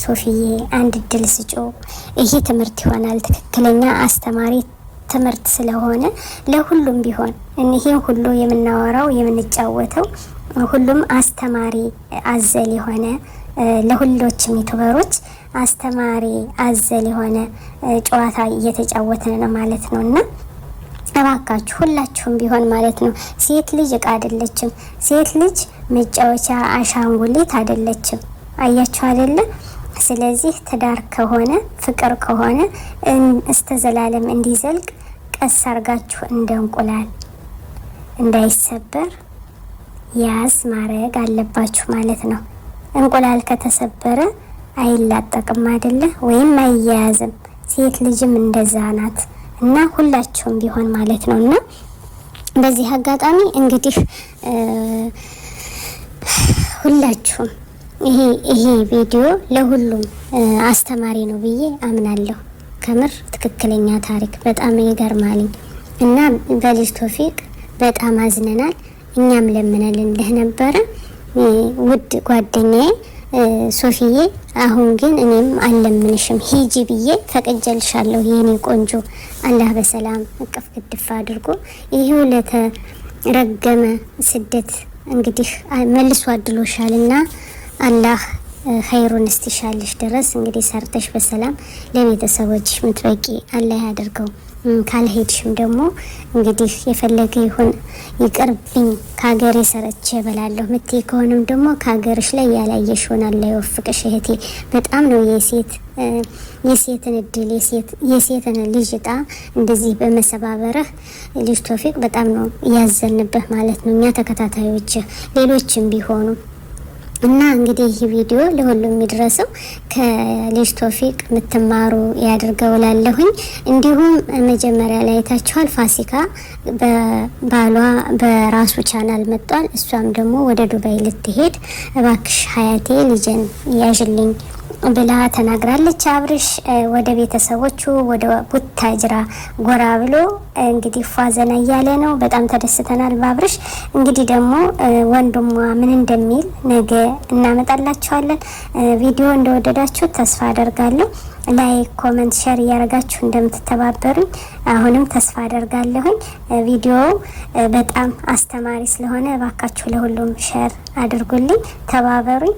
ሶፊዬ አንድ እድል ስጮ ይሄ ትምህርት ይሆናል ትክክለኛ አስተማሪ ትምህርት ስለሆነ ለሁሉም ቢሆን ይሄን ሁሉ የምናወራው የምንጫወተው ሁሉም አስተማሪ አዘል የሆነ ለሁሎችም ዩቲዩበሮች አስተማሪ አዘል የሆነ ጨዋታ እየተጫወተን ነው ማለት ነውና እባካችሁ ሁላችሁም ቢሆን ማለት ነው ሴት ልጅ እቃ አይደለችም። ሴት ልጅ መጫወቻ አሻንጉሊት አይደለችም። አያችሁ አይደለ? ስለዚህ ትዳር ከሆነ ፍቅር ከሆነ እስከ ዘላለም እንዲዘልቅ ቀስ አርጋችሁ እንደ እንቁላል እንዳይሰበር ያዝ ማረግ አለባችሁ ማለት ነው። እንቁላል ከተሰበረ አይላጠቅም አይደለ? ወይም አይያያዝም። ሴት ልጅም እንደዛ ናት እና ሁላችሁም ቢሆን ማለት ነውና በዚህ አጋጣሚ እንግዲህ ሁላችሁም ይሄ ቪዲዮ ለሁሉም አስተማሪ ነው ብዬ አምናለሁ። ከምር ትክክለኛ ታሪክ በጣም ይገርማል እና በልጅ ቶፊቅ በጣም አዝነናል። እኛም ለምነልንልህ ነበረ ውድ ጓደኛዬ ሶፊዬ። አሁን ግን እኔም አልለምንሽም ሂጂ ብዬ ፈቅጀልሻለሁ የኔ ቆንጆ። አላህ በሰላም እቅፍ ግድፍ አድርጎ ይሄው ለተረገመ ስደት እንግዲህ መልሶ አድሎሻልና አላህ ኸይሩን እስቲሻልሽ ድረስ እንግዲህ ሰርተሽ በሰላም ለቤተሰቦችሽ ምትበቂ አላህ ያድርገው። ካልሄድሽም ደግሞ እንግዲህ የፈለገ ይሁን ይቅርብኝ ከሀገሬ ሰርቼ በላለሁ ምትይ ከሆነም ደግሞ ከሀገርሽ ላይ ያላየሽ ሆናል። ላይ ወፍቅሽ እህቴ። በጣም ነው የሴትን እድል የሴትን ልጅ እጣ እንደዚህ በመሰባበረህ ልጅ ቶፊቅ በጣም ነው ያዘንብህ ማለት ነው። እኛ ተከታታዮች ሌሎችም ቢሆኑ እና እንግዲህ ይህ ቪዲዮ ለሁሉም የሚደርሰው ከልጅ ቶፊቅ የምትማሩ ያድርገው ላለሁኝ። እንዲሁም መጀመሪያ ላይ ታችኋል ፋሲካ ባሏ በራሱ ቻናል መጥቷል። እሷም ደግሞ ወደ ዱባይ ልትሄድ እባክሽ ሀያቴ ልጅን ያዥልኝ ብላ ተናግራለች። አብርሽ ወደ ቤተሰቦቹ ወደ ቡታጅራ ጎራ ብሎ እንግዲህ ፏዘና እያለ ነው። በጣም ተደስተናል በአብርሽ። እንግዲህ ደግሞ ወንድሟ ምን እንደሚል ነገ እናመጣላችኋለን። ቪዲዮ እንደወደዳችሁ ተስፋ አደርጋለሁ። ላይክ፣ ኮሜንት፣ ሼር እያደረጋችሁ እንደምትተባበሩኝ አሁንም ተስፋ አደርጋለሁኝ። ቪዲዮው በጣም አስተማሪ ስለሆነ እባካችሁ ለሁሉም ሼር አድርጉልኝ፣ ተባበሩኝ።